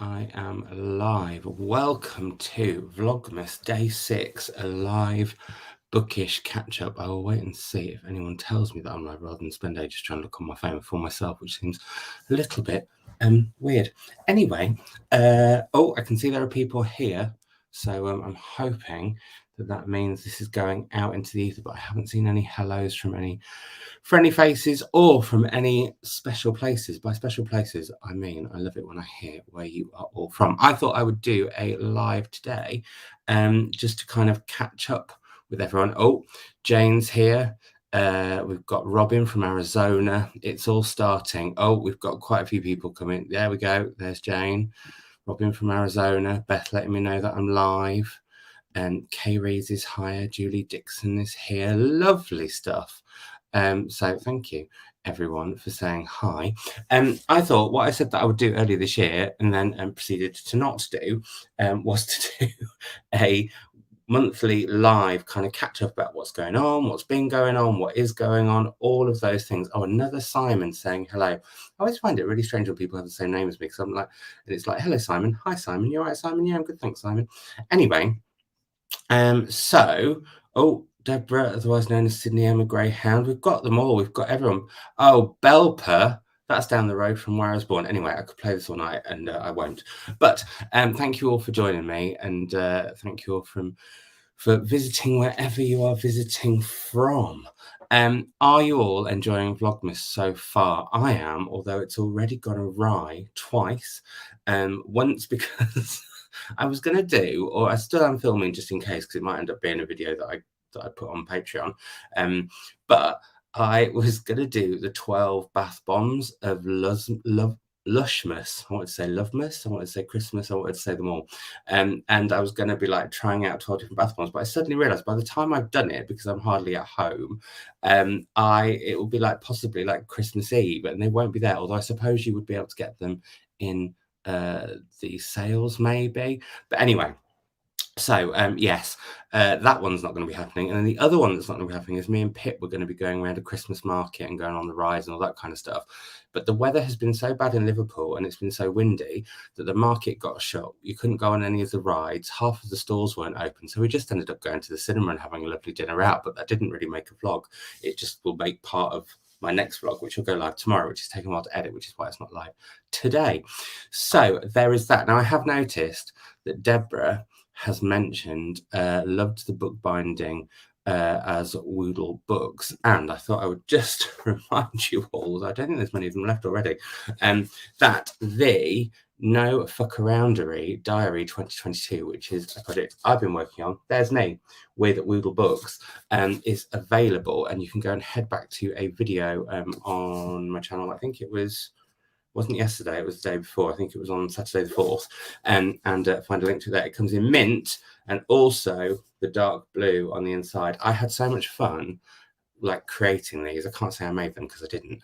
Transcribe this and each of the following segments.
I am live. Welcome to Vlogmas Day 6, a live bookish catch up. I will wait and see if anyone tells me that I'm live rather than spend ages trying to look on my phone for myself, which seems a little bit weird. Anyway, I can see there are people here, so I'm hoping that means this is going out into the ether, but I haven't seen any hellos from any friendly faces or from any special places. By special places, I mean I love it when I hear where you are all from. I thought I would do a live today, just to kind of catch up with everyone. Oh, Jane's here. We've got Robin from Arizona. It's all starting. Oh, we've got quite a few people coming. There we go. There's Jane. Robin from Arizona. Beth letting me know that I'm live. And Kay Rees is here. Julie Dixon is here. Lovely stuff. So thank you everyone for saying hi. I thought what I said that I would do earlier this year and then proceeded to not do was to do a monthly live kind of catch up about what's going on, what's been going on, what is going on, all of those things. Oh, another Simon saying hello. I always find it really strange when people have the same name as me because I'm like, and it's like, hello Simon, hi Simon, you all right Simon? Yeah, I'm good, thanks Simon. Anyway, oh, Deborah, otherwise known as Sydney Emma Greyhound. We've got them all. We've got everyone. Oh, Belper. That's down the road from where I was born. Anyway, I could play this all night and I won't. But thank you all for joining me and thank you all for visiting wherever you are visiting from. Are you all enjoying Vlogmas so far? I am, although it's already gone awry twice. Once because I was going to do, or I still am filming just in case, because it might end up being a video that I put on Patreon. But I was going to do the 12 bath bombs of Lushmas. I wanted to say Lovemas. I wanted to say Christmas. I wanted to say them all. And I was going to be like trying out 12 different bath bombs. But I suddenly realized by the time I've done it, because I'm hardly at home, it will be like possibly like Christmas Eve and they won't be there. Although I suppose you would be able to get them in the sales maybe. But anyway, so yes, that one's not going to be happening. And then the other one that's not going to be happening is me and Pip were going to be going around a Christmas market and going on the rides and all that kind of stuff. But the weather has been so bad in Liverpool and it's been so windy that the market got shut. You couldn't go on any of the rides. Half of the stores weren't open. So we just ended up going to the cinema and having a lovely dinner out. But that didn't really make a vlog. It just will make part of my next vlog, which will go live tomorrow, which is taking a while to edit, which is why it's not live today. So there is that. Now I have noticed that Deborah has mentioned loved the bookbinding as Woodle Books, and I thought I would just remind you all, I don't think there's many of them left already, that the No Fuckaroundery Diary 2022, which is a project I've been working on, there's me, with Woodle Books, is available, and you can go and head back to a video on my channel. I think it wasn't yesterday, it was the day before. I think it was on Saturday the 4th, and find a link to that. It comes in mint and also the dark blue on the inside. I had so much fun like creating these. I can't say I made them because I didn't,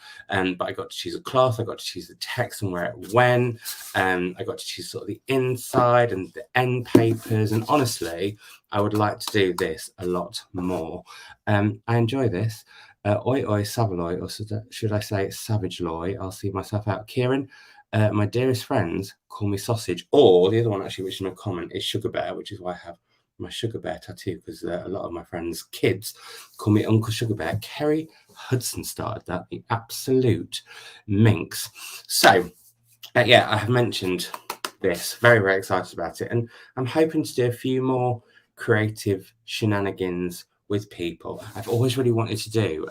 but I got to choose a cloth, I got to choose the text and where it went, I got to choose sort of the inside and the end papers, and honestly I would like to do this a lot more. I enjoy this. Oi oi Savaloy, or should I say Savage Loy? I'll see myself out. Kieran, my dearest friends call me Sausage, or the other one actually, which is more common, is Sugar Bear, which is why I have my Sugar Bear tattoo, because a lot of my friends' kids call me Uncle Sugar Bear. Kerry Hudson started that, the absolute minx. So, yeah, I have mentioned this, very, very excited about it, and I'm hoping to do a few more creative shenanigans with people. I've always really wanted to do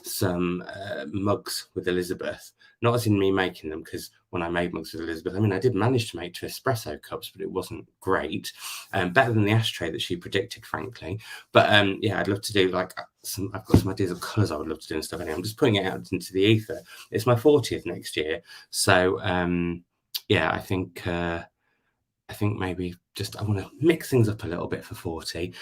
some mugs with Elizabeth, not as in me making them, because when I made mugs with Elizabeth, I mean, I did manage to make 2 espresso cups, but it wasn't great. Better than the ashtray that she predicted, frankly. But yeah, I'd love to do like I've got some ideas of colours I would love to do and stuff. Anyway, I'm just putting it out into the ether. It's my 40th next year. So yeah, I think maybe just I want to mix things up a little bit for 40.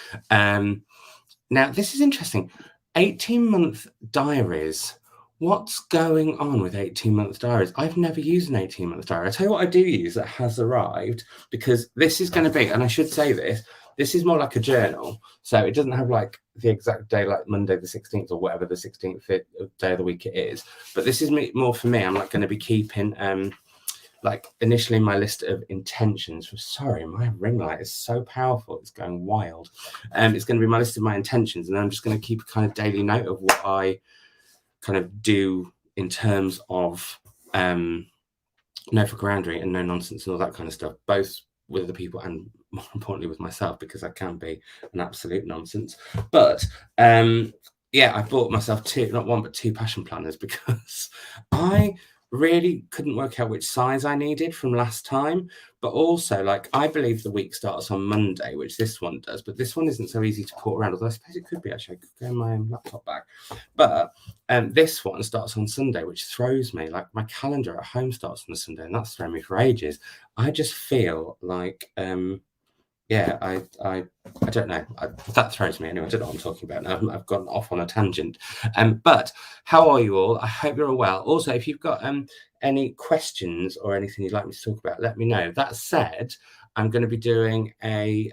Now, this is interesting. 18-month diaries. What's going on with 18-month diaries? I've never used an 18-month diary. I'll tell you what I do use that has arrived, because this is going to be, and I should say this is more like a journal. So it doesn't have like the exact day, like Monday the 16th or whatever the 16th day of the week it is. But this is more for me. I'm like going to be keeping like initially my list of intentions. Sorry, my ring light is so powerful, it's going wild. It's going to be my list of my intentions, and I'm just going to keep a kind of daily note of what I kind of do in terms of no fuckerandery and no nonsense and all that kind of stuff, both with other people and more importantly with myself, because I can be an absolute nonsense. But yeah, I bought myself not one but two passion planners, because I really couldn't work out which size I needed from last time. But also, like, I believe the week starts on Monday, which this one does, but this one isn't so easy to put around, although I suppose it could be. Actually, I could go in my laptop bag. But this one starts on Sunday, which throws me. Like, my calendar at home starts on a Sunday, and that's thrown me for ages. I just feel like yeah, I don't know. That throws me anyway. I don't know what I'm talking about now. I've gone off on a tangent. But how are you all? I hope you're all well. Also, if you've got any questions or anything you'd like me to talk about, let me know. That said, I'm going to be doing a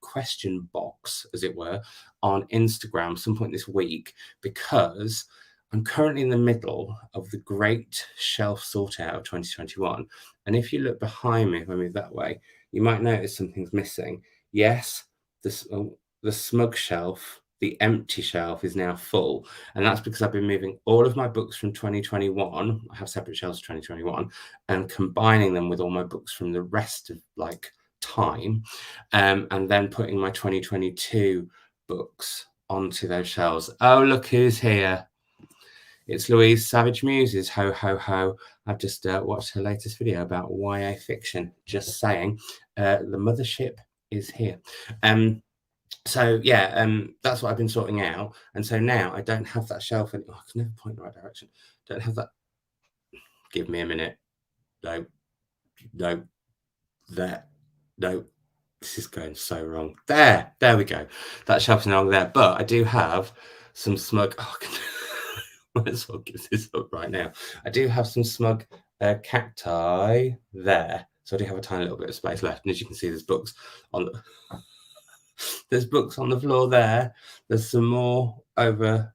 question box, as it were, on Instagram some point this week, because I'm currently in the middle of the great shelf sort out of 2021. And if you look behind me, if I move that way, you might notice something's missing. Yes, the smug shelf, the empty shelf, is now full. And that's because I've been moving all of my books from 2021. I have separate shelves for 2021, and combining them with all my books from the rest of like time, and then putting my 2022 books onto those shelves. Oh, look who's here. It's Louise Savage Muses. Ho, ho, ho. I've just watched her latest video about YA fiction. Just saying. The mothership is here. So, yeah, that's what I've been sorting out. And so now I don't have that shelf anymore. I can never point in the right direction. Don't have that. Give me a minute. No. There. No. This is going so wrong. There we go. That shelf's no longer there. But I do have some smug... Oh, might as well give this up right now. I do have some smug cacti there, so I do have a tiny little bit of space left. And as you can see, there's books on the floor there. There's some more over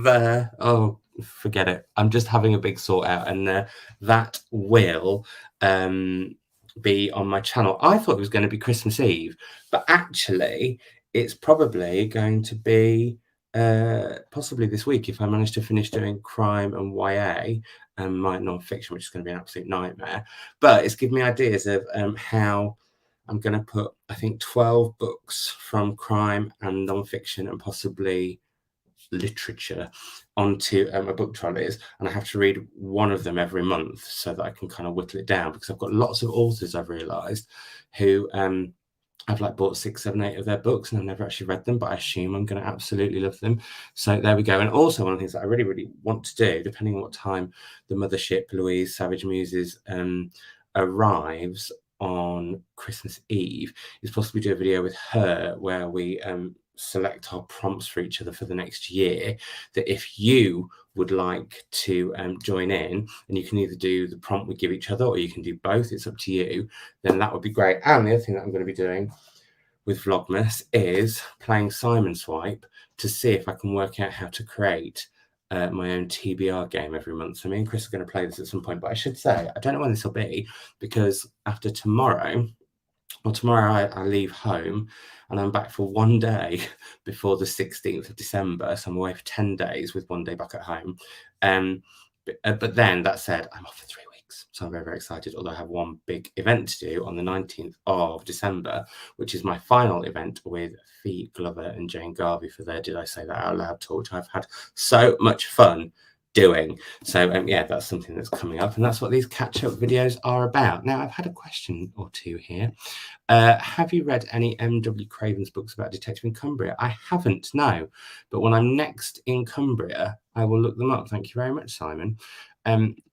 there. Oh, forget it. I'm just having a big sort out, and that will be on my channel. I thought it was going to be Christmas Eve, but actually, it's probably going to be possibly this week, if I manage to finish doing crime and YA and my non-fiction, which is going to be an absolute nightmare. But it's given me ideas of how I'm going to put, I think, 12 books from crime and non-fiction and possibly literature onto my book trolleys, and I have to read one of them every month so that I can kind of whittle it down, because I've got lots of authors, I've realized, who I've like bought 6, 7, 8 of their books, and I've never actually read them, but I assume I'm going to absolutely love them. So there we go. And also, one of the things that I really, really want to do, depending on what time the mothership, Louise Savage Muses, arrives on Christmas Eve, is possibly do a video with her where we select our prompts for each other for the next year. That if you would like to join in, and you can either do the prompt we give each other, or you can do both, it's up to you, then that would be great. And the other thing that I'm going to be doing with Vlogmas is playing Simon Swipe to see if I can work out how to create my own TBR game every month. So me and Chris are going to play this at some point, but I should say, I don't know when this will be, because after tomorrow, well, tomorrow I leave home, and I'm back for one day before the 16th of December. So I'm away for 10 days with one day back at home. But then, that said, I'm off for 3 weeks. So I'm very, very excited. Although I have one big event to do on the 19th of December, which is my final event with Fee Glover and Jane Garvey for their Did I Say That Out Loud tour, which I've had so much fun doing. So yeah, that's something that's coming up, and that's what these catch-up videos are about. Now, I've had a question or two here. Have you read any M.W. Craven's books about detective in Cumbria? I haven't, no. But when I'm next in Cumbria, I will look them up. Thank you very much, Simon.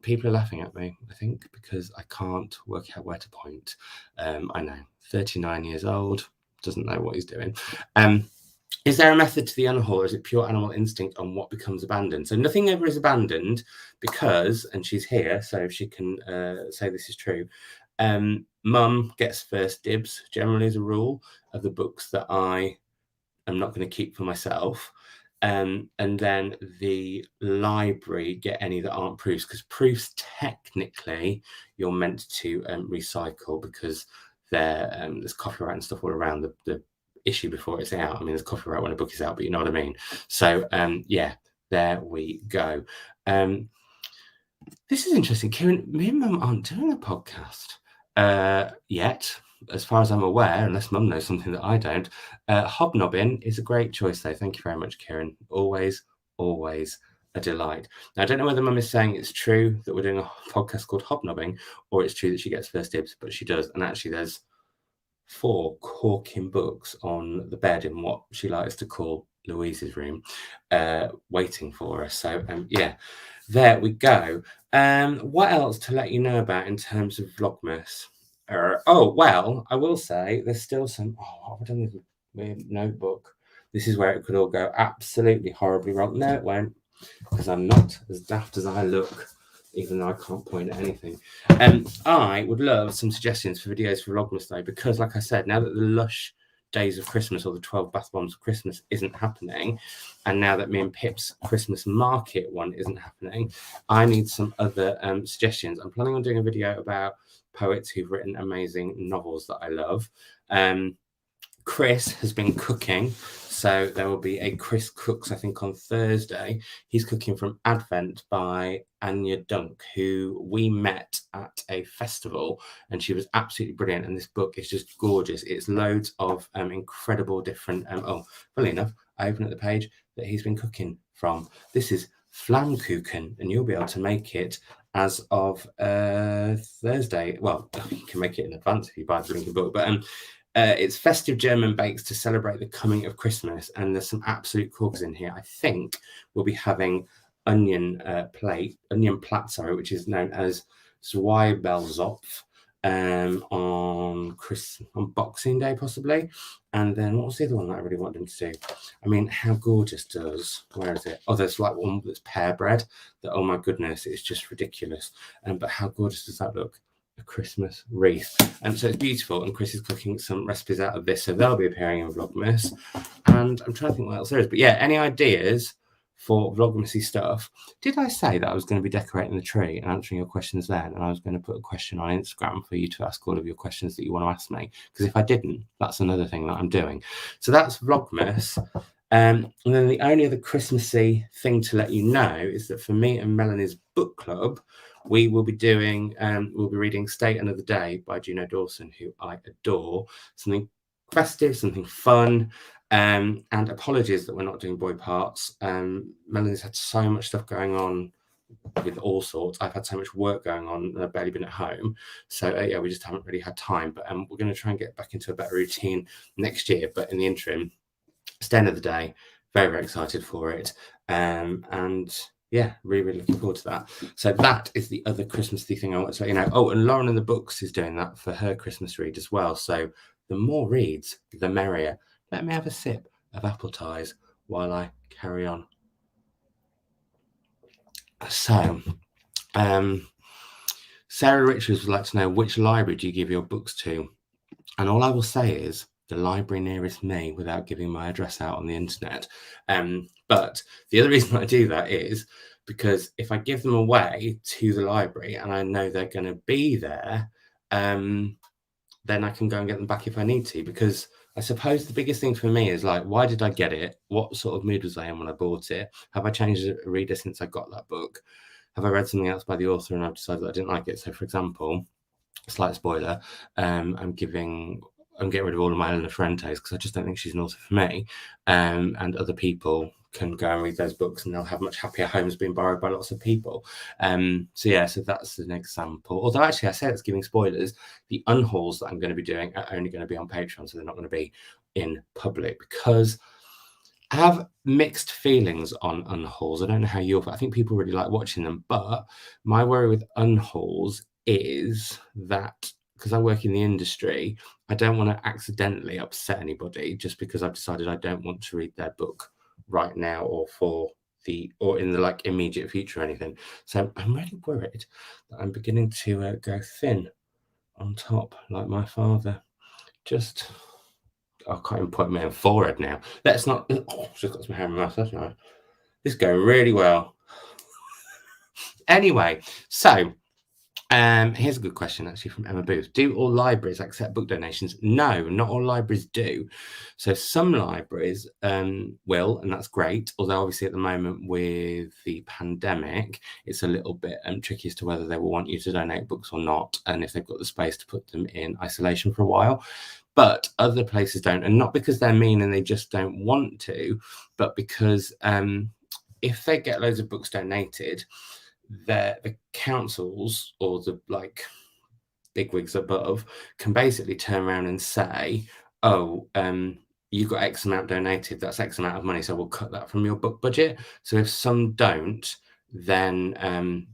People are laughing at me, I think, because I can't work out where to point. I know, 39 years old, doesn't know what he's doing. Is there a method to the unhaul, or is it pure animal instinct on what becomes abandoned? So nothing ever is abandoned because, and she's here, so she can say this is true, Mum gets first dibs, generally as a rule, of the books that I am not going to keep for myself. And then the library get any that aren't proofs, because proofs technically you're meant to recycle, because there's copyright and stuff all around the issue before it's out. I mean, there's copyright when a book is out, but you know what I mean. So yeah, there we go. This is interesting, Kieran. Me and Mum aren't doing a podcast yet, as far as I'm aware, unless Mum knows something that I don't. Hobnobbing is a great choice, though. Thank you very much, Kieran. Always, always a delight. Now, I don't know whether Mum is saying it's true that we're doing a podcast called Hobnobbing, or it's true that she gets first dibs, but she does. And actually, there's 4 corking books on the bed in what she likes to call Louise's room, waiting for us. So, yeah, there we go. What else to let you know about in terms of Vlogmas? Oh, well, I will say there's still some. Oh, I've done this weird notebook. This is where it could all go absolutely horribly wrong. No, it won't, because I'm not as daft as I look, even though I can't point at anything. I would love some suggestions for videos for Vlogmas, though, because, like I said, now that the lush days of Christmas, or the 12 bath bombs of Christmas, isn't happening, and now that me and Pip's Christmas market one isn't happening, I need some other suggestions. I'm planning on doing a video about poets who've written amazing novels that I love. Chris has been cooking, so there will be a Chris Cooks, I think, on Thursday. He's cooking from Advent by Anya Dunk, who we met at a festival, and she was absolutely brilliant. And this book is just gorgeous. It's loads of incredible different. Oh, funny enough, I open at the page that he's been cooking from. This is Flammkuchen, and you'll be able to make it as of Thursday. Well, you can make it in advance if you buy the Lincoln book, but it's festive German bakes to celebrate the coming of Christmas, and there's some absolute corkers in here. I think we'll be having onion plat, sorry, which is known as Zwiebelzopf, on Boxing Day possibly. And then what was the other one that I really wanted them to do? I mean, how gorgeous does, where is it? Oh, there's like one that's pear bread. That, oh my goodness, it's just ridiculous. But how gorgeous does that look? A Christmas wreath. And so it's beautiful, and Chris is cooking some recipes out of this, so they'll be appearing in Vlogmas. And I'm trying to think what else there is, but yeah, any ideas for Vlogmasy stuff? Did I say that I was going to be decorating the tree and answering your questions then, and I was going to put a question on Instagram for you to ask all of your questions that you want to ask me? Because if I didn't, that's another thing that I'm doing. So that's Vlogmas. And then the only other Christmassy thing to let you know is that for me and Melanie's book club, we will be doing, we'll be reading Stay Another Day by Juno Dawson, who I adore. Something festive, something fun. And apologies that we're not doing boy parts. Melanie's had so much stuff going on with all sorts. I've had so much work going on, and I've barely been at home. So yeah, we just haven't really had time. But we're going to try and get back into a better routine next year. But in the interim, Stay Another Day, very, very excited for it. And yeah, really, really looking forward to that. So that is the other Christmassy thing I want to let you know. Oh, and Lauren in the Books is doing that for her Christmas read as well. So the more reads, the merrier. Let me have a sip of apple ties while I carry on. So, Sarah Richards would like to know, which library do you give your books to? And all I will say is the library nearest me, without giving my address out on the internet. But the other reason I do that is because if I give them away to the library and I know they're going to be there, then I can go and get them back if I need to. Because I suppose the biggest thing for me is, like, why did I get it? What sort of mood was I in when I bought it? Have I changed a reader since I got that book? Have I read something else by the author and I've decided that I didn't like it? So, for example, slight spoiler, I'm getting rid of all of my Elena Ferrantes because I just don't think she's an author for me. And other people can go and read those books and they'll have much happier homes being borrowed by lots of people. So yeah, so that's an example. Although actually I say it's giving spoilers. The unhauls that I'm going to be doing are only going to be on Patreon, so they're not going to be in public, because I have mixed feelings on unhauls. I don't know how you're, I think people really like watching them, but my worry with unhauls is that because I work in the industry, I don't want to accidentally upset anybody just because I've decided I don't want to read their book right now or in the like immediate future or anything. So I'm really worried that I'm beginning to go thin on top like my father. Just I can't even point my own forehead now. Let's not. Oh, just got some hair in my mouth. That's nice. This is going really well. Anyway, so here's a good question actually from Emma Booth. Do all libraries accept book donations? No, not all libraries do. So some libraries will, and that's great. Although obviously at the moment with the pandemic, it's a little bit tricky as to whether they will want you to donate books or not, and if they've got the space to put them in isolation for a while. But other places don't, and not because they're mean and they just don't want to, but because if they get loads of books donated, the councils or the bigwigs above can basically turn around and say, oh, you got X amount donated, that's X amount of money, so we'll cut that from your book budget. So if some don't, then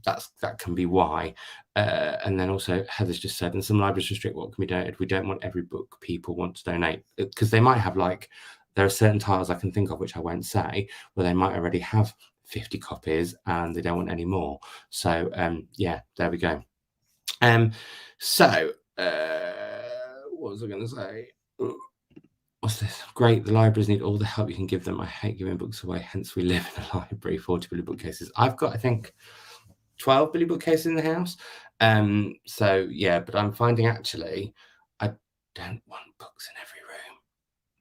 that can be why. And then also Heather's just said, and some libraries restrict what can be donated. We don't want every book people want to donate, because they might have there are certain titles I can think of, which I won't say, where they might already have 50 copies and they don't want any more. So yeah, there we go. So what was I going to say? What's this? Great, the libraries need all the help you can give them. I hate giving books away, hence we live in a library. 40 billy bookcases. I've got, I think, 12 billy bookcases in the house. So yeah, but I'm finding actually I don't want books in every room.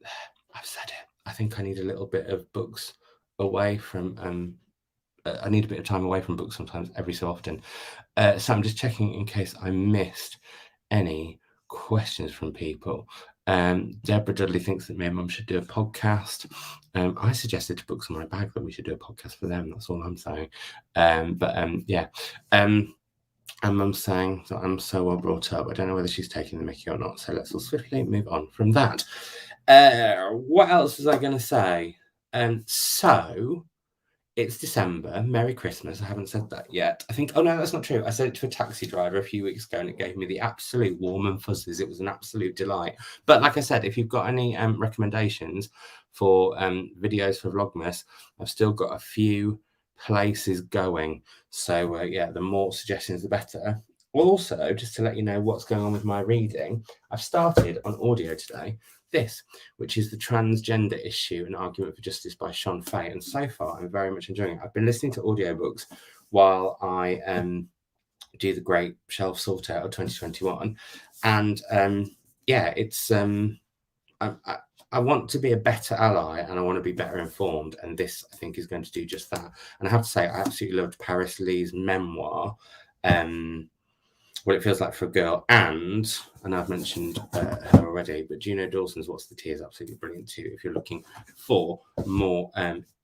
There, I've said it. I think I need a little bit of books away from I need a bit of time away from books sometimes, every so often. So I'm just checking in case I missed any questions from people. Deborah Dudley thinks that me and Mum should do a podcast. I suggested to Books on My Bag that we should do a podcast for them. That's all I'm saying. Yeah. And Mum's saying that I'm so well brought up. I don't know whether she's taking the mickey or not. So let's all swiftly move on from that. What else was I going to say? So it's December. Merry Christmas. I haven't said that yet. I think, oh no, that's not true. I said it to a taxi driver a few weeks ago and it gave me the absolute warm and fuzzies. It was an absolute delight. But like I said, if you've got any recommendations for videos for Vlogmas, I've still got a few places going. So yeah, the more suggestions, the better. Also, just to let you know what's going on with my reading, I've started on audio today. This, which is the transgender issue, an argument for justice by Sean Fay, and so far I'm very much enjoying it. I've been listening to audiobooks while I do the great shelf sort out of 2021, and yeah, it's I want to be a better ally and I want to be better informed, and this I think is going to do just that. And I have to say, I absolutely loved Paris Lee's memoir, What It Feels Like for a Girl, and I've mentioned her already, but Juno Dawson's What's the Tea is absolutely brilliant too, if you're looking for more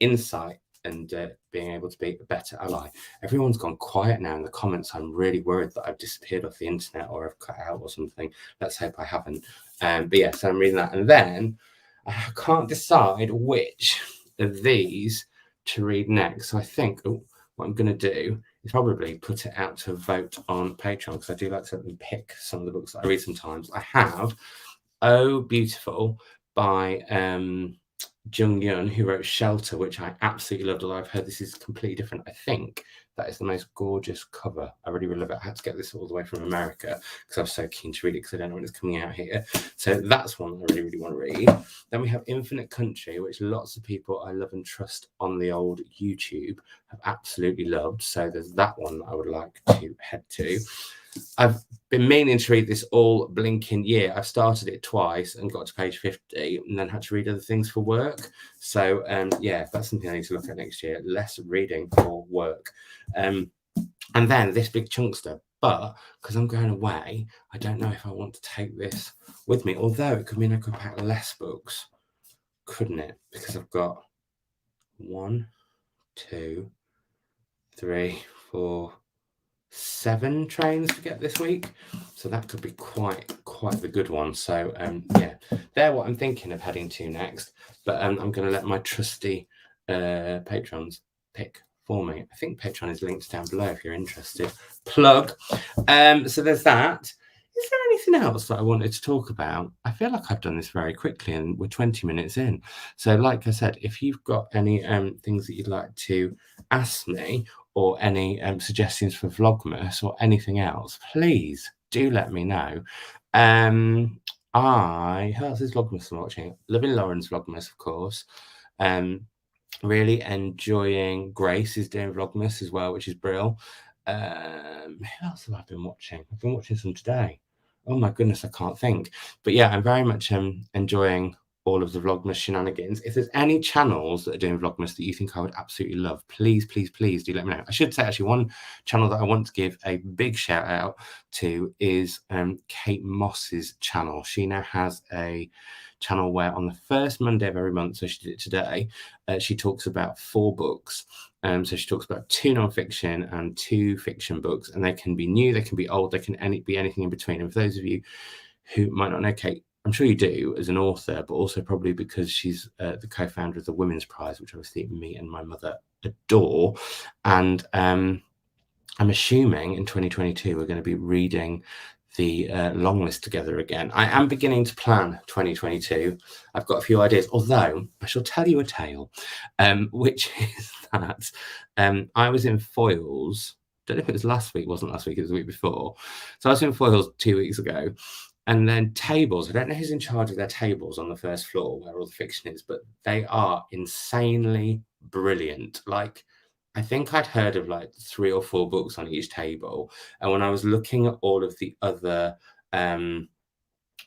insight and being able to be a better ally. Everyone's gone quiet now in the comments. I'm really worried that I've disappeared off the internet or I've cut out or something. Let's hope I haven't. But yeah, so I'm reading that. And then I can't decide which of these to read next. So I think what I'm going to do is probably put it out to a vote on Patreon, because I do like to let them pick some of the books that I read sometimes. I have Oh Beautiful by Jung Yun, who wrote Shelter, which I absolutely loved, although I've heard this is completely different. I think that is the most gorgeous cover. I really, really love it. I had to get this all the way from America because I was so keen to read it because I don't know when it's coming out here. So that's one I really, really want to read. Then we have Infinite Country, which lots of people I love and trust on the old YouTube have absolutely loved. So there's that one that I would like to head to. I've been meaning to read this all blinking year. I've started it twice and got to page 50 and then had to read other things for work. So yeah, that's something I need to look at next year. Less reading for work. And then this big chunkster. But because I'm going away, I don't know if I want to take this with me. Although it could mean I could pack less books, couldn't it? Because I've got 1, 2, 3, 4, 7 trains to get this week, so that could be quite the good one. So yeah, they're what I'm thinking of heading to next, but I'm going to let my trusty patrons pick for me. I think Patreon is linked down below if you're interested. Plug. So there's that. Is there anything else that I wanted to talk about? I feel like I've done this very quickly and we're 20 minutes in. So like I said, if you've got any things that you'd like to ask me, or any suggestions for Vlogmas or anything else, please do let me know. Who else is Vlogmas I'm watching? Loving Lauren's Vlogmas, of course. Really enjoying Grace is doing Vlogmas as well, which is brilliant. Who else have I been watching? I've been watching some today. Oh my goodness, I can't think. But yeah, I'm very much enjoying all of the Vlogmas shenanigans. If there's any channels that are doing Vlogmas that you think I would absolutely love, please, please, please do let me know. I should say actually one channel that I want to give a big shout out to is Kate Moss's channel. She now has a channel where on the first Monday of every month, so she did it today, she talks about 4 books. So she talks about 2 non-fiction and 2 fiction books, and they can be new, they can be old, they can be anything in between. And for those of you who might not know Kate, I'm sure you do as an author, but also probably because she's the co-founder of the Women's Prize, which obviously me and my mother adore. And I'm assuming in 2022 we're going to be reading the long list together again. I am beginning to plan 2022. I've got a few ideas, although I shall tell you a tale, which is that I was in Foyles. Don't know if it was last week. It wasn't last week. It was the week before. So I was in Foyles 2 weeks ago. And then tables. I don't know who's in charge of their tables on the first floor where all the fiction is, but they are insanely brilliant. Like, I think I'd heard of like 3 or 4 books on each table. And when I was looking at all of the other, when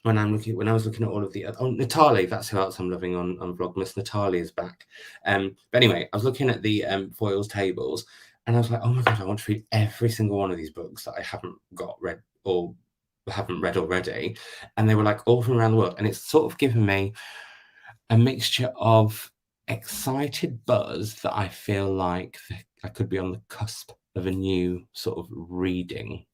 I was looking at all of the other, oh, Natalie, that's who else I'm loving on Vlogmas. Natalie is back. But anyway, I was looking at the Foyles tables, and I was like, oh my god, I want to read every single one of these books that I haven't got read or haven't read already. And they were like all from around the world, and it's sort of given me a mixture of excited buzz that I feel like I could be on the cusp of a new sort of reading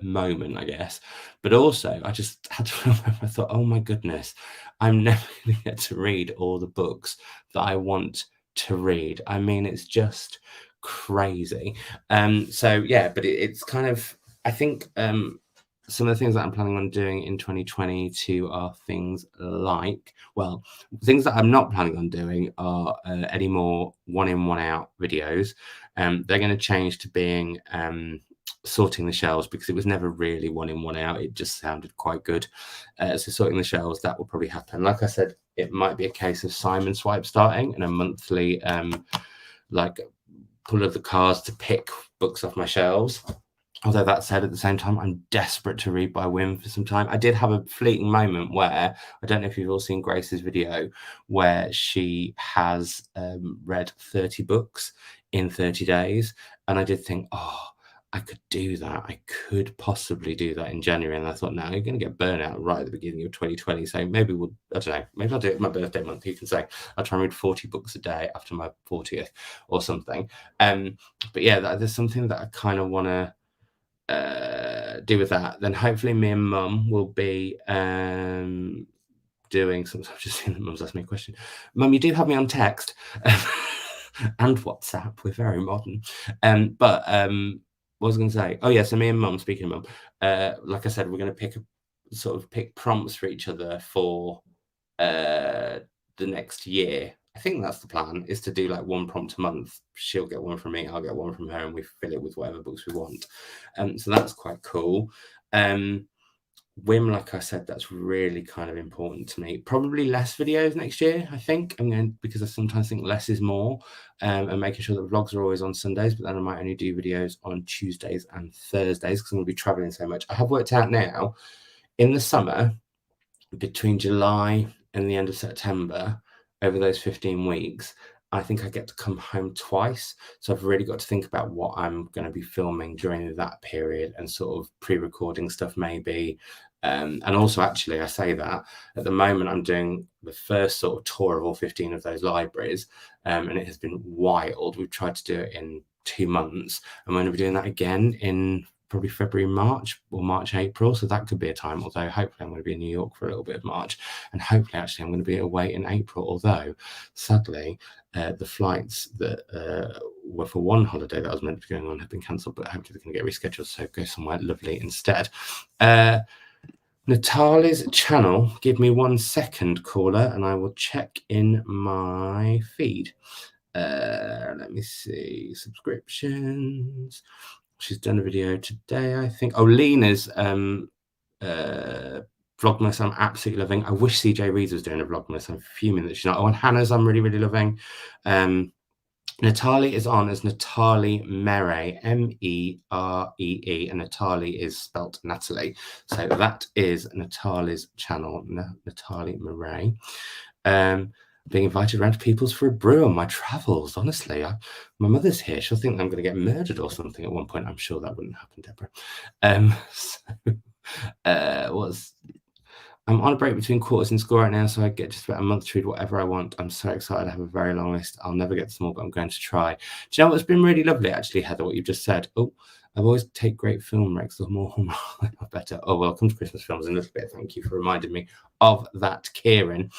moment, I guess. But also, I just had to remember, I thought, oh my goodness, I'm never going to get to read all the books that I want to read. I mean, it's just crazy. So yeah, but it's kind of, I think some of the things that I'm planning on doing in 2022 are things like, well, things that I'm not planning on doing are any more one in, one out videos. They're going to change to being sorting the shelves, because it was never really one in, one out. It just sounded quite good. So sorting the shelves, that will probably happen. Like I said, it might be a case of Simon Swipe starting and a monthly like pull of the cards to pick books off my shelves. Although that said, at the same time, I'm desperate to read by whim for some time. I did have a fleeting moment where, I don't know if you've all seen Grace's video, where she has read 30 books in 30 days. And I did think, oh, I could do that. I could possibly do that in January. And I thought, no, you're going to get burnout right at the beginning of 2020. So maybe I don't know, maybe I'll do it my birthday month. You can say I'll try and read 40 books a day after my 40th or something. But yeah, there's something that I kind of want to do with that. Then hopefully me and mum will be doing some. I've just seen that mum's asked me a question. Mum, you do have me on text and WhatsApp. We're very modern. But what was I going to say? Oh yeah, so me and mum, speaking of mum, like I said, we're going to pick prompts for each other for the next year. I think that's the plan, is to do like 1 prompt a month. She'll get one from me, I'll get one from her, and we fill it with whatever books we want. So that's quite cool. Whim, like I said, that's really kind of important to me. Probably less videos next year, I think. Because I sometimes think less is more, and making sure that vlogs are always on Sundays, but then I might only do videos on Tuesdays and Thursdays because I'm going to be traveling so much. I have worked out now, in the summer, between July and the end of September, over those 15 weeks, I think I get to come home twice. So I've really got to think about what I'm going to be filming during that period and sort of pre-recording stuff maybe. And also, actually, I say that at the moment I'm doing the first sort of tour of all 15 of those libraries, and it has been wild. We've tried to do it in 2 months, and we're going to be doing that again in probably February, March, or March, April. So that could be a time, although hopefully I'm going to be in New York for a little bit of March, and hopefully actually I'm going to be away in April, although sadly the flights that were for one holiday that I was meant to be going on have been cancelled, but hopefully they're going to get rescheduled, so go somewhere lovely instead. Natalie's channel, give me 1 second, caller, and I will check in my feed. Let me see, subscriptions. She's done a video today, I think. Oh, Lena's Vlogmas, I'm absolutely loving. I wish CJ Reeves was doing a Vlogmas. I'm fuming that she's not. Oh, and Hannah's, I'm really, really loving. Natalie is on as Natalie Mere, Meree, and Natalie is spelt Natalie. So that is Natalie's channel, Natalie Mere. Being invited around to people's for a brew on my travels. Honestly, my mother's here. She'll think I'm going to get murdered or something at one point. I'm sure that wouldn't happen, Deborah. I'm on a break between quarters in school right now, so I get just about a month to read whatever I want. I'm so excited. I have a very long list. I'll never get to them all, but I'm going to try. Do you know what's been really lovely, actually, Heather, what you've just said? Oh, I've always take great film recs. The more better. Oh, well, come to Christmas films in a little bit. Thank you for reminding me of that, Kieran.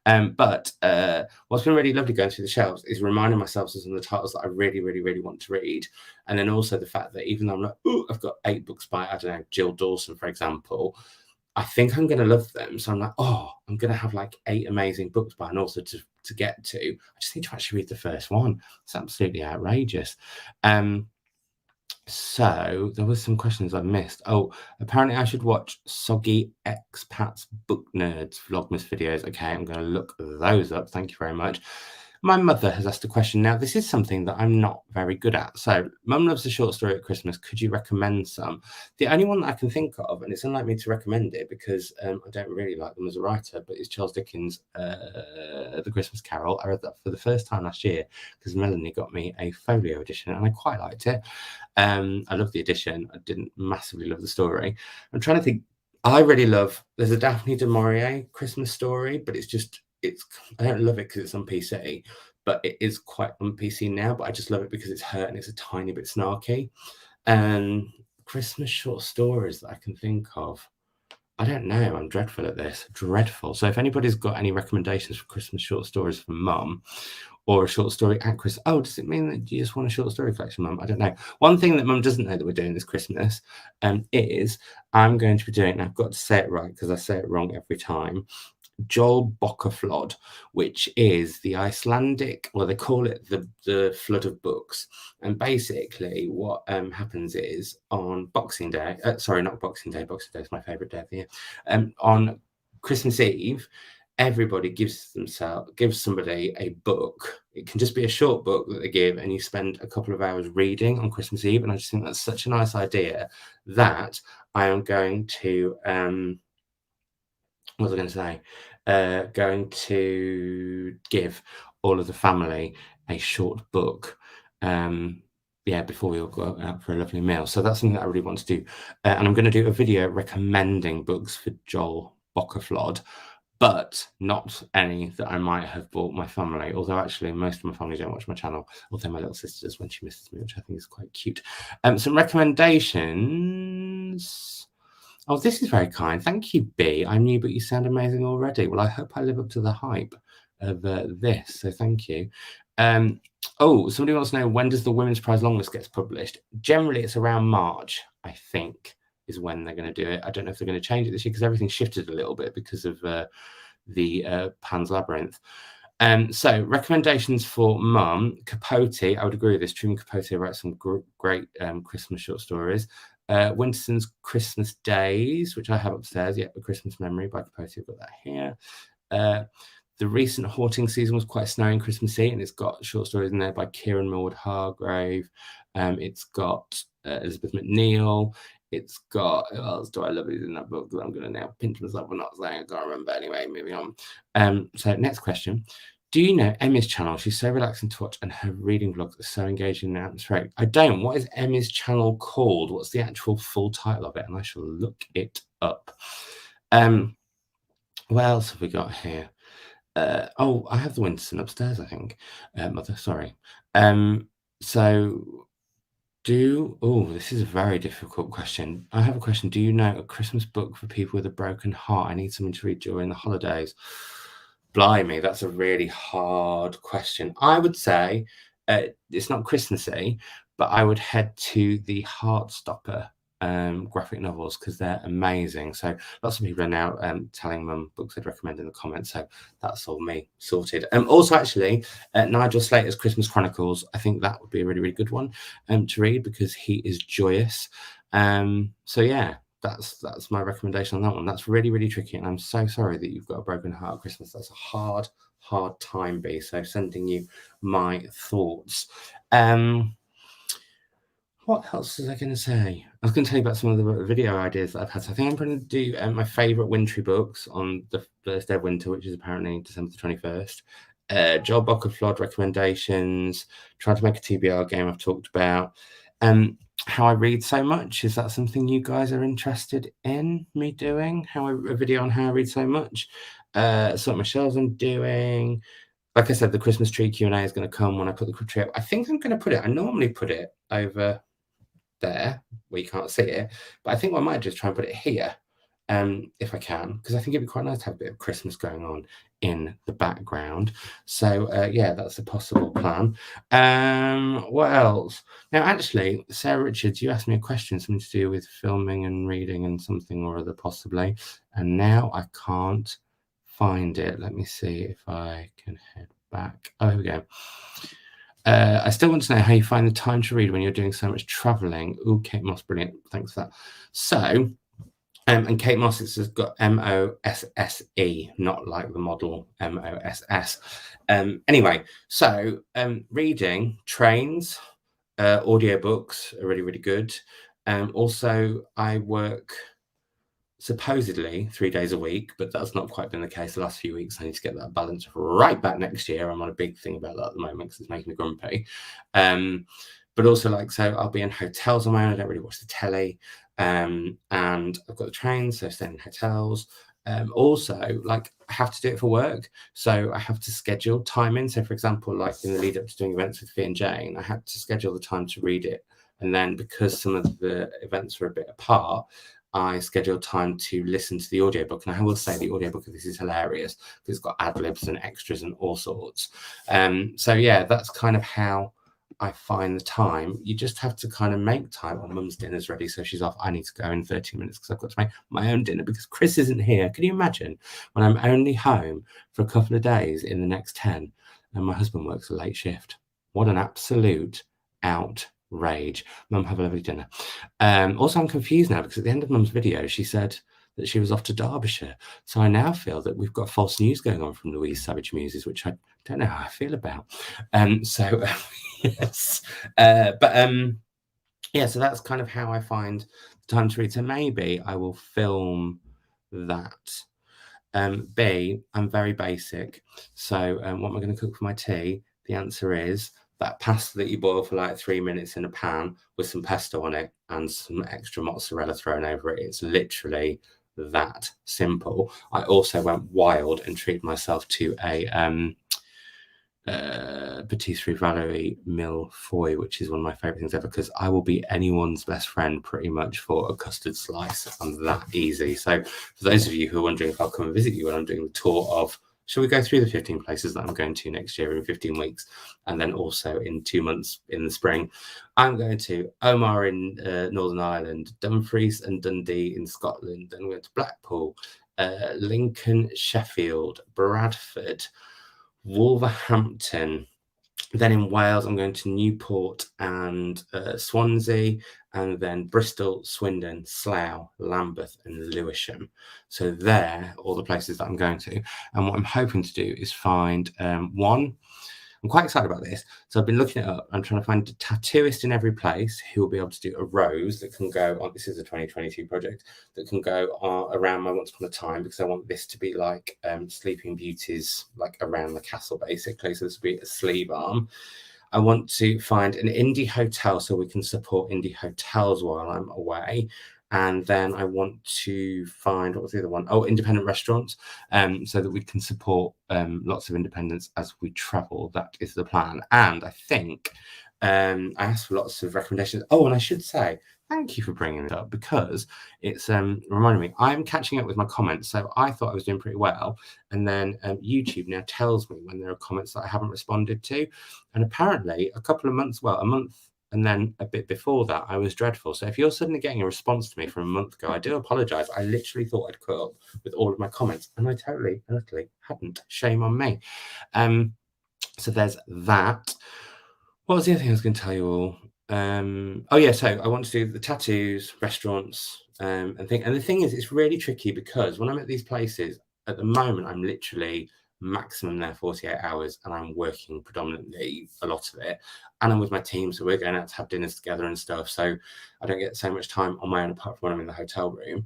But what's been really lovely going through the shelves is reminding myself of some of the titles that I really, really, really want to read. And then also the fact that even though I'm like, oh, I've got 8 books by, I don't know, Jill Dawson, for example, I think I'm going to love them. So I'm like, oh, I'm going to have like 8 amazing books by an author to get to. I just need to actually read the first one. It's absolutely outrageous. So there was some questions I missed. Oh, apparently I should watch Soggy Expats Book Nerds Vlogmas videos. Okay, I'm going to look those up. Thank you very much. My mother has asked a question. Now, this is something that I'm not very good at. So, Mum loves a short story at Christmas. Could you recommend some? The only one that I can think of, and it's unlike me to recommend it because I don't really like them as a writer, but it's Charles Dickens' The Christmas Carol. I read that for the first time last year because Melanie got me a folio edition and I quite liked it. I loved the edition. I didn't massively love the story. I'm trying to think. I really love, there's a Daphne du Maurier Christmas story, but I don't love it because it's on PC, but it is quite on PC now, but I just love it because it's her and it's a tiny bit snarky. And Christmas short stories that I can think of, I don't know. I'm dreadful at this. Dreadful. So if anybody's got any recommendations for Christmas short stories for Mum, or a short story at Christmas. Oh, does it mean that you just want a short story collection, Mum? I don't know. One thing that Mum doesn't know that we're doing this Christmas is I'm going to be doing, and I've got to say it right because I say it wrong every time, Joel Bockaflod, which is the Icelandic, well, they call it the flood of books. And basically what happens is on Boxing Day, sorry, not Boxing Day is my favourite day of the year. On Christmas Eve, everybody gives somebody a book. It can just be a short book that they give, and you spend a couple of hours reading on Christmas Eve. And I just think that's such a nice idea that I am going to, what was I going to say? Going to give all of the family a short book. Before we all go out for a lovely meal. So that's something that I really want to do. And I'm going to do a video recommending books for Joel Bockaflod, but not any that I might have bought my family. Although actually most of my family don't watch my channel, although my little sister does when she misses me, which I think is quite cute. Some recommendations. Oh, this is very kind. Thank you, B. I'm new, but you sound amazing already. Well, I hope I live up to the hype of this. So thank you. Somebody wants to know, when does the Women's Prize longlist get published? Generally, it's around March, I think, is when they're going to do it. I don't know if they're going to change it this year because everything shifted a little bit because of the Pan's Labyrinth. So recommendations for Mum. Capote, I would agree with this. Truman Capote writes some great Christmas short stories. Winterson's Christmas Days, which I have upstairs. A Christmas Memory by Capote. I've got that here. The recent haunting season was quite snowy and Christmassy, and it's got short stories in there by Kieran Millward Hargrave. It's got Elizabeth McNeil. It's got, who else do I love who's in that book? I'm going to now pinch myself for not saying, I can't remember. Anyway, moving on. So next question. Do you know Emmy's channel? She's so relaxing to watch, and her reading vlogs are so engaging and atmospheric. I don't. What is Emmy's channel called? What's the actual full title of it? And I shall look it up. What else have we got here? I have the Winston upstairs, I think. Mother, sorry. This is a very difficult question. I have a question. Do you know a Christmas book for people with a broken heart? I need something to read during the holidays. Blimey, that's a really hard question. I would say it's not Christmassy, but I would head to the Heartstopper graphic novels because they're amazing. So lots of people are now telling Mum books they'd recommend in the comments. So that's all me sorted. Also, actually, Nigel Slater's Christmas Chronicles, I think that would be a really, really good one to read because he is joyous. So yeah, that's my recommendation on that one. That's really, really tricky, and I'm so sorry that you've got a broken heart at Christmas. That's a hard, hard time, B. So sending you my thoughts. What else was I going to say? I was going to tell you about some of the video ideas that I've had. So I think I'm going to do my favourite wintry books on the first day of winter, which is apparently December the 21st. Joel Book of Flood recommendations, trying to make a TBR game I've talked about. How I read so much. Is that something you guys are interested in me doing? A video on how I read so much? Sort my shelves I'm doing. Like I said, the Christmas tree Q&A is going to come when I put the tree up. I think I'm going to put it, I normally put it over there where you can't see it, but I think I might just try and put it here if I can, because I think it'd be quite nice to have a bit of Christmas going on in the background. So yeah, that's a possible plan. What else? Now, actually, Sarah Richards, you asked me a question, something to do with filming and reading and something or other possibly, and now I can't find it. Let me see if I can head back. Oh, here we go. I still want to know how you find the time to read when you're doing so much traveling. Ooh, Kate Moss, brilliant. Thanks for that. So, and Kate Moss has got Mosse, not like the model Moss. Anyway, so reading, trains, audiobooks are really, really good. Also, I work supposedly 3 days a week, but that's not quite been the case the last few weeks. I need to get that balance right back next year. I'm on a big thing about that at the moment because it's making me grumpy. But also, like, so I'll be in hotels on my own. I don't really watch the telly. And I've got the trains, so staying in hotels. Also, like, I have to do it for work. So I have to schedule time in. So, for example, like in the lead up to doing events with Fee and Jane, I had to schedule the time to read it. And then because some of the events were a bit apart, I scheduled time to listen to the audiobook. And I will say the audiobook of this is hilarious because it's got ad libs and extras and all sorts. So yeah, that's kind of how I find the time. You just have to kind of make time when Mum's dinner's ready. So she's off. I need to go in 30 minutes because I've got to make my own dinner because Chris isn't here. Can you imagine when I'm only home for a couple of days in the next 10 and my husband works a late shift? What an absolute outrage. Mum, have a lovely dinner. Also, I'm confused now because at the end of Mum's video, she said that she was off to Derbyshire. So I now feel that we've got false news going on from Louise Savage Muses, which I don't know how I feel about. Yes. Yeah, so that's kind of how I find the time to read. So maybe I will film that. B, I'm very basic. So what am I going to cook for my tea? The answer is that pasta that you boil for like 3 minutes in a pan with some pesto on it and some extra mozzarella thrown over it. It's literally that simple. I also went wild and treated myself to a patisserie Valerie Mille-Foy, which is one of my favorite things ever because I will be anyone's best friend pretty much for a custard slice. I'm that easy. So for those of you who are wondering if I'll come and visit you when I'm doing the tour of, shall we go through the 15 places that I'm going to next year in 15 weeks and then also in 2 months in the spring? I'm going to Omagh in Northern Ireland, Dumfries and Dundee in Scotland, then we're going to Blackpool, Lincoln, Sheffield, Bradford, Wolverhampton. Then in Wales, I'm going to Newport and Swansea, and then Bristol, Swindon, Slough, Lambeth, and Lewisham. So they're all the places that I'm going to. And what I'm hoping to do is find one. I'm quite excited about this. So I've been looking it up. I'm trying to find a tattooist in every place who will be able to do a rose that can go on. This is a 2022 project that can go around my Once Upon a Time because I want this to be like Sleeping Beauty's, like around the castle, basically. So this will be a sleeve arm. I want to find an indie hotel so we can support indie hotels while I'm away. And then I want to find, what was the other one? Oh, independent restaurants, so that we can support lots of independents as we travel. That is the plan. And I think I asked for lots of recommendations. Oh, and I should say, thank you for bringing it up because it's reminding me, I'm catching up with my comments. So I thought I was doing pretty well. And then YouTube now tells me when there are comments that I haven't responded to. And apparently a month and then a bit before that, I was dreadful. So if you're suddenly getting a response to me from a month ago, I do apologise. I literally thought I'd caught up with all of my comments, and I totally and utterly hadn't. Shame on me. So there's that. What was the other thing I was going to tell you all? Oh yeah, so I want to do the tattoos, restaurants, And the thing is, it's really tricky because when I'm at these places, at the moment, I'm literally maximum there 48 hours and I'm working predominantly a lot of it. And I'm with my team, so we're going out to have dinners together and stuff. So I don't get so much time on my own apart from when I'm in the hotel room.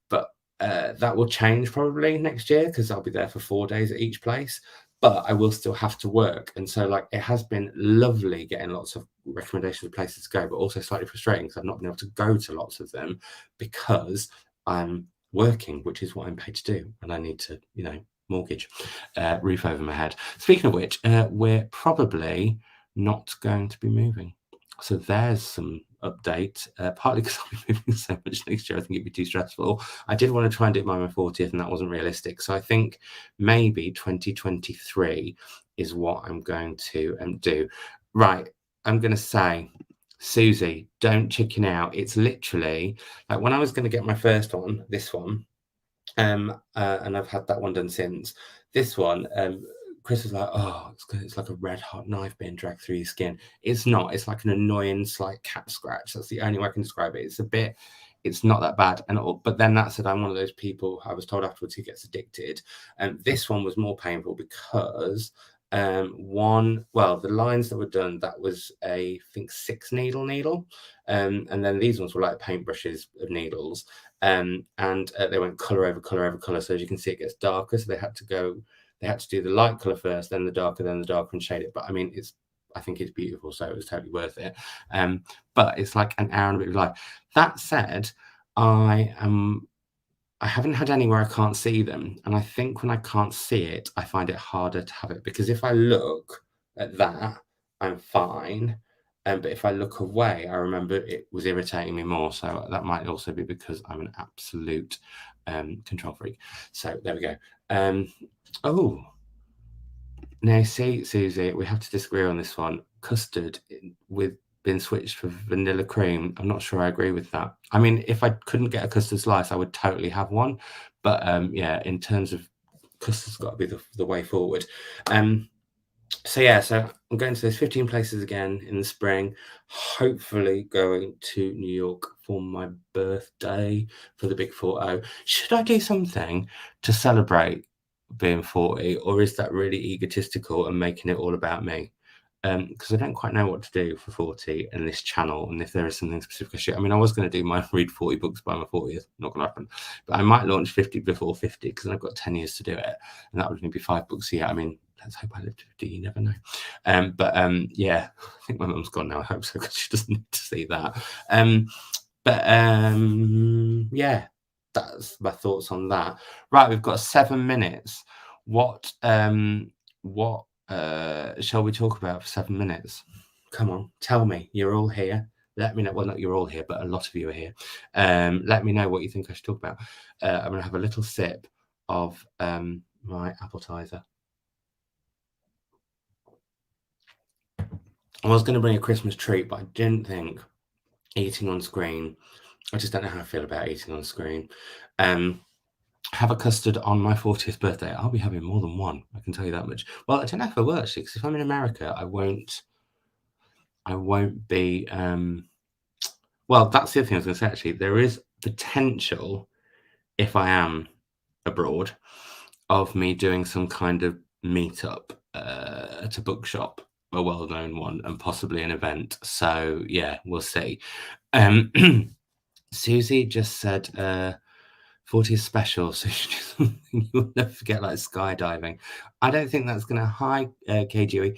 But that will change probably next year because I'll be there for 4 days at each place. But I will still have to work. And so, like, it has been lovely getting lots of recommendations of places to go, but also slightly frustrating because I've not been able to go to lots of them because I'm working, which is what I'm paid to do. And I need to, mortgage, roof over my head. Speaking of which, we're probably not going to be moving. So there's some update, partly because I'll be moving so much next year. I think it'd be too stressful. I did want to try and do it by my 40th, and that wasn't realistic. So I think maybe 2023 is what I'm going to do. Right, I'm going to say, Susie, don't chicken out. It's literally like when I was going to get my first one, this one, and I've had that one done since. This one, Chris was like, "Oh, it's like a red hot knife being dragged through your skin." It's not. It's like an annoying slight cat scratch. That's the only way I can describe it. It's not that bad. But then that said, I'm one of those people, I was told afterwards, who gets addicted. And this one was more painful because the lines that were done, that was I think 6 needle. And then these ones were like paintbrushes of needles. And they went color over color over color. So as you can see, it gets darker. So they had to do the light color first, then the darker, and shade it. But I mean, I think it's beautiful, so it was totally worth it. But it's like an hour and a bit of life. That said, I haven't had any where I can't see them, and I think when I can't see it, I find it harder to have it, because if I look at that, I'm fine. But if I look away, I remember it was irritating me more. So that might also be because I'm an absolute control freak. So there we go. Oh, now see, Susie, we have to disagree on this one. Custard with been switched for vanilla cream. I'm not sure I agree with that. I mean, if I couldn't get a custard slice, I would totally have one. But yeah, in terms of custard's got to be the way forward. So I'm going to those 15 places again in the spring, hopefully going to New York for my birthday for the big 40. Should I do something to celebrate being 40, or is that really egotistical and making it all about me? Because I don't quite know what to do for 40 and this channel, and if there is something specific I should. I mean, I was going to do my read 40 books by my 40th, not going to happen. But I might launch 50 before 50, because I've got 10 years to do it, and that would only be 5 books a year. I mean, let's hope I live to 50, you never know. Yeah, I think my mum's gone now. I hope so, because she doesn't need to see that. Yeah, that's my thoughts on that. Right, we've got 7 minutes. What shall we talk about for 7 minutes? Come on, tell me. You're all here. Let me know. Well, not you're all here, but a lot of you are here. Let me know what you think I should talk about. I'm going to have a little sip of my appetizer. I was going to bring a Christmas treat, but I didn't think eating on screen. I just don't know how I feel about eating on screen. Have a custard on my 40th birthday. I'll be having more than one, I can tell you that much. Well, I don't know if I will, actually, because if I'm in America, I won't be. Well, that's the other thing I was going to say, actually. There is potential, if I am abroad, of me doing some kind of meetup at a bookshop, a well-known one, and possibly an event. So yeah, we'll see. Susie just said 40 is special, so you'll never forget, like skydiving. I don't think that's going to. Hi, KGUE.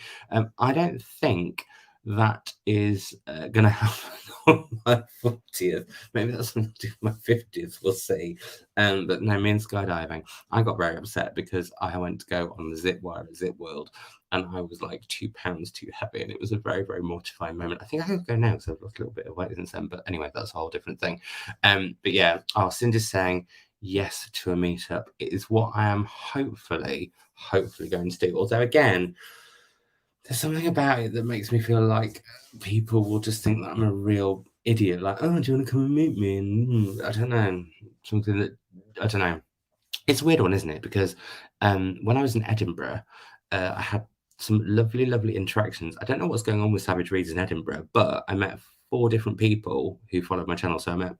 I don't think that is going to happen on my 40th. Maybe that's going to do my 50th. We'll see. But no, me and skydiving. I got very upset because I went to go on the zip wire at Zip World, and I was like 2 pounds too heavy, and it was a very, very mortifying moment. I think I could go now because I've lost a little bit of weight since then. But anyway, that's a whole different thing. But yeah, Cindy's saying yes to a meetup. It is what I am hopefully going to do. Although again, there's something about it that makes me feel like people will just think that I'm a real idiot. Like, oh, do you want to come and meet me? And I don't know, something that, I don't know. It's a weird one, isn't it? Because when I was in Edinburgh, I had some lovely, lovely interactions. I don't know what's going on with Savage Reads in Edinburgh, but I met 4 different people who followed my channel. So I met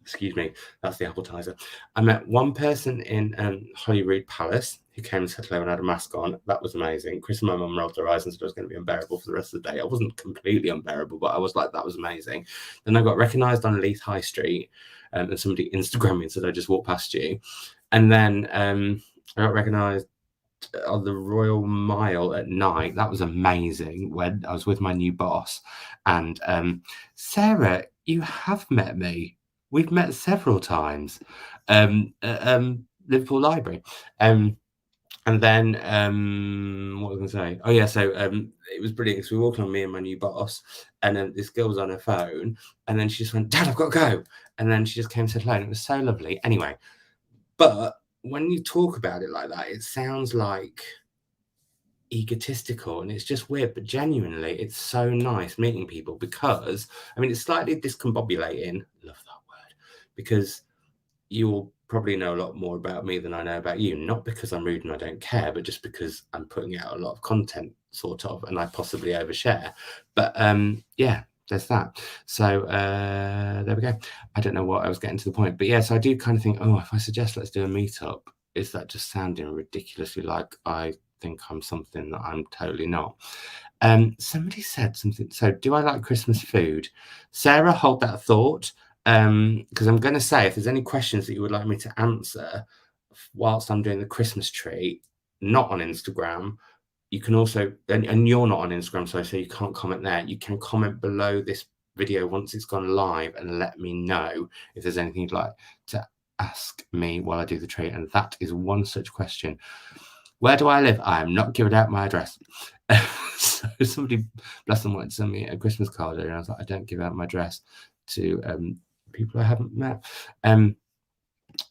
Excuse me, that's the appetizer. I met one person in Holyrood Palace who came and said hello and had a mask on. That was amazing. Chris and my mum rolled their eyes and said it was going to be unbearable for the rest of the day. I wasn't completely unbearable, but I was like, that was amazing. Then I got recognised on Leith High Street, and somebody Instagrammed me and said, I just walked past you. And then I got recognised on the Royal Mile at night. That was amazing when I was with my new boss. And Sarah, you have met me. We've met several times. Liverpool Library. And then what was I going to say? Oh yeah, so it was brilliant because we were walking on, me and my new boss, and then this girl was on her phone, and then she just went, Dad, I've got to go. And then she just came and said hello, and it was so lovely. Anyway, but when you talk about it like that, it sounds like egotistical, and it's just weird, but genuinely it's so nice meeting people, because I mean it's slightly discombobulating, love that word, because you'll probably know a lot more about me than I know about you, not because I'm rude and I don't care, but just because I'm putting out a lot of content, sort of, and I possibly overshare. But yeah, there's that. So there we go. I don't know what I was getting to the point, but yeah, so I do kind of think, oh, if I suggest let's do a meetup, is that just sounding ridiculously like I think I'm something that I'm totally not? Somebody said something. So do I like Christmas food? Sarah, hold that thought. Because I'm going to say, if there's any questions that you would like me to answer whilst I'm doing the Christmas tree, not on Instagram, you can also, and you're not on Instagram, so you can't comment there. You can comment below this video once it's gone live and let me know if there's anything you'd like to ask me while I do the tree. And that is one such question. Where do I live? I am not giving out my address. So somebody, bless them, wanted to send me a Christmas card, and I was like, I don't give out my address to people I haven't met.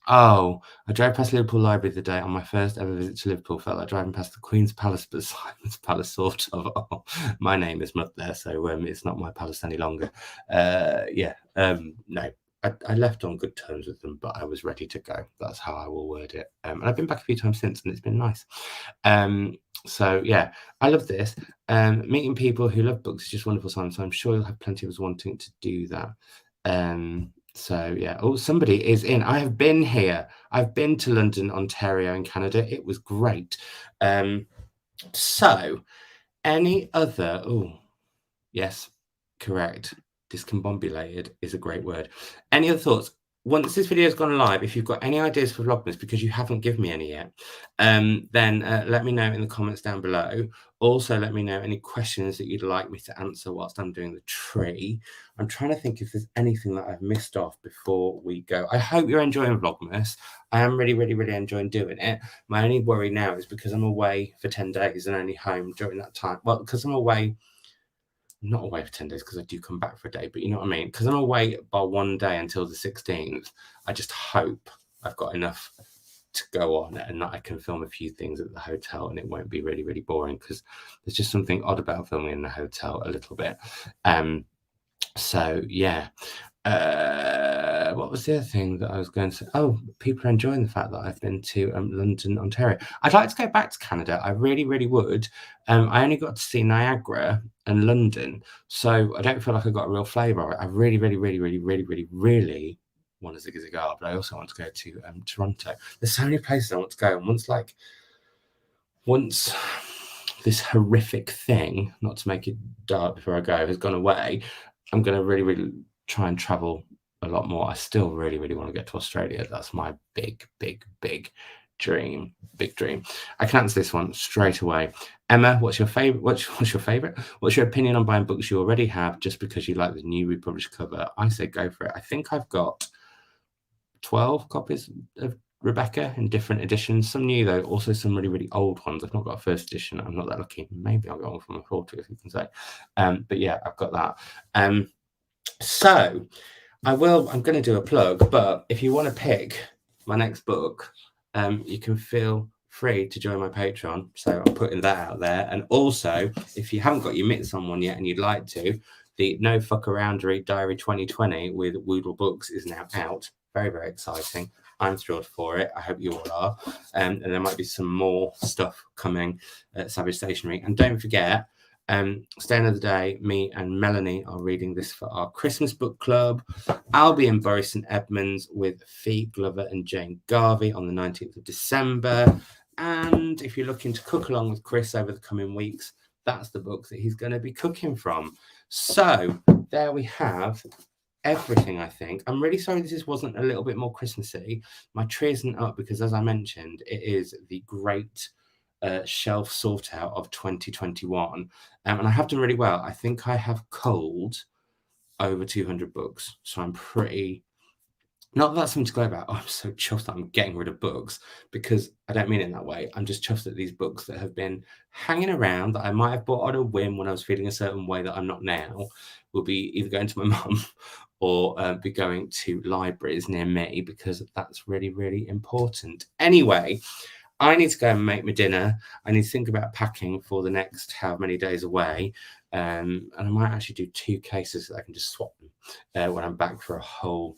Oh, I drove past Liverpool Library the day on my first ever visit to Liverpool. Felt like driving past the Queen's Palace, but Simon's Palace, sort of. Oh, my name is Mutt there, so it's not my palace any longer. Yeah, no, I left on good terms with them, but I was ready to go. That's how I will word it. And I've been back a few times since, and it's been nice. So yeah, I love this. Meeting people who love books is just wonderful, Simon. So I'm sure you'll have plenty of us wanting to do that. So yeah. Oh, somebody is in. I have been here. I've been to London, Ontario, and Canada. It was great. So any other? Oh, yes, correct. Discombobulated is a great word. Any other thoughts? Once this video has gone live, if you've got any ideas for Vlogmas, because you haven't given me any yet, then let me know in the comments down below. Also, let me know any questions that you'd like me to answer whilst I'm doing the tree. I'm trying to think if there's anything that I've missed off before we go. I hope you're enjoying Vlogmas. I am really, really, really enjoying doing it. My only worry now is because I'm away for 10 days and only home during that time. Well, because I'm away, not away for 10 days because I do come back for a day, but you know what I mean? Because I'm away by one day until the 16th. I just hope I've got enough to go on and that I can film a few things at the hotel and it won't be really, really boring, because there's just something odd about filming in the hotel a little bit. So yeah. What was the other thing that I was going to say? Oh, people are enjoying the fact that I've been to London, Ontario. I'd like to go back to Canada. I really, really would. I only got to see Niagara and London, so I don't feel like I got a real flavour of it. I really, really, really, really, really, really, really want to zig up, but I also want to go to Toronto. There's so many places I want to go, and once this horrific thing, not to make it dark before I go, has gone away, I'm going to really, really try and travel a lot more. I still really, really want to get to Australia. That's my big, big, big dream. Big dream. I can answer this one straight away. Emma, what's your favorite? What's your favorite? What's your opinion on buying books you already have just because you like the new republished cover? I say go for it. I think I've got 12 copies of Rebecca in different editions. Some new though, also some really, really old ones. I've not got a first edition. I'm not that lucky. Maybe I'll go on from a 40th, you can say. But yeah, I've got that. So I'm going to do a plug, but if you want to pick my next book, you can feel free to join my Patreon. So I'm putting that out there. And also, if you haven't got your mitts on one yet and you'd like to, the No Fuck Around Read Diary 2020 with Woodle Books is now out. Very, very exciting. I'm thrilled for it. I hope you all are. And there might be some more stuff coming at Savage Stationery. And don't forget, Stay Another Day, me and Melanie are reading this for our Christmas book club. I'll be in Boris St Edmunds with Fee Glover and Jane Garvey on the 19th of December. And if you're looking to cook along with Chris over the coming weeks, that's the book that he's going to be cooking from. So there we have everything, I think. I'm really sorry this wasn't a little bit more Christmassy. My tree isn't up because, as I mentioned, it is the great shelf sort out of 2021. And I have done really well. I think I have culled over 200 books. So I'm pretty... Not that that's something to go about. Oh, I'm so chuffed that I'm getting rid of books, because I don't mean it in that way. I'm just chuffed that these books that have been hanging around, that I might have bought on a whim when I was feeling a certain way that I'm not now, will be either going to my mum or be going to libraries near me, because that's really, really important. Anyway, I need to go and make my dinner. I need to think about packing for the next how many days away. And I might actually do 2 cases so I can just swap them when I'm back for a whole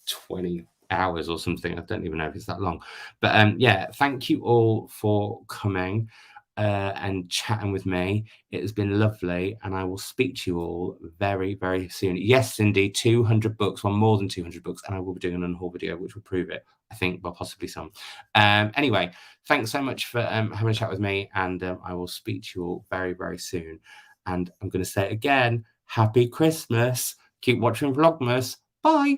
20 hours or something. I don't even know if it's that long. But yeah, thank you all for coming and chatting with me. It has been lovely, and I will speak to you all very, very soon. Yes, Cindy, 200 books, well, more than 200 books, and I will be doing an unhaul video which will prove it, I think, well, possibly some. Anyway, thanks so much for having a chat with me, and I will speak to you all very, very soon. And I'm going to say it again, Happy Christmas. Keep watching Vlogmas. Bye.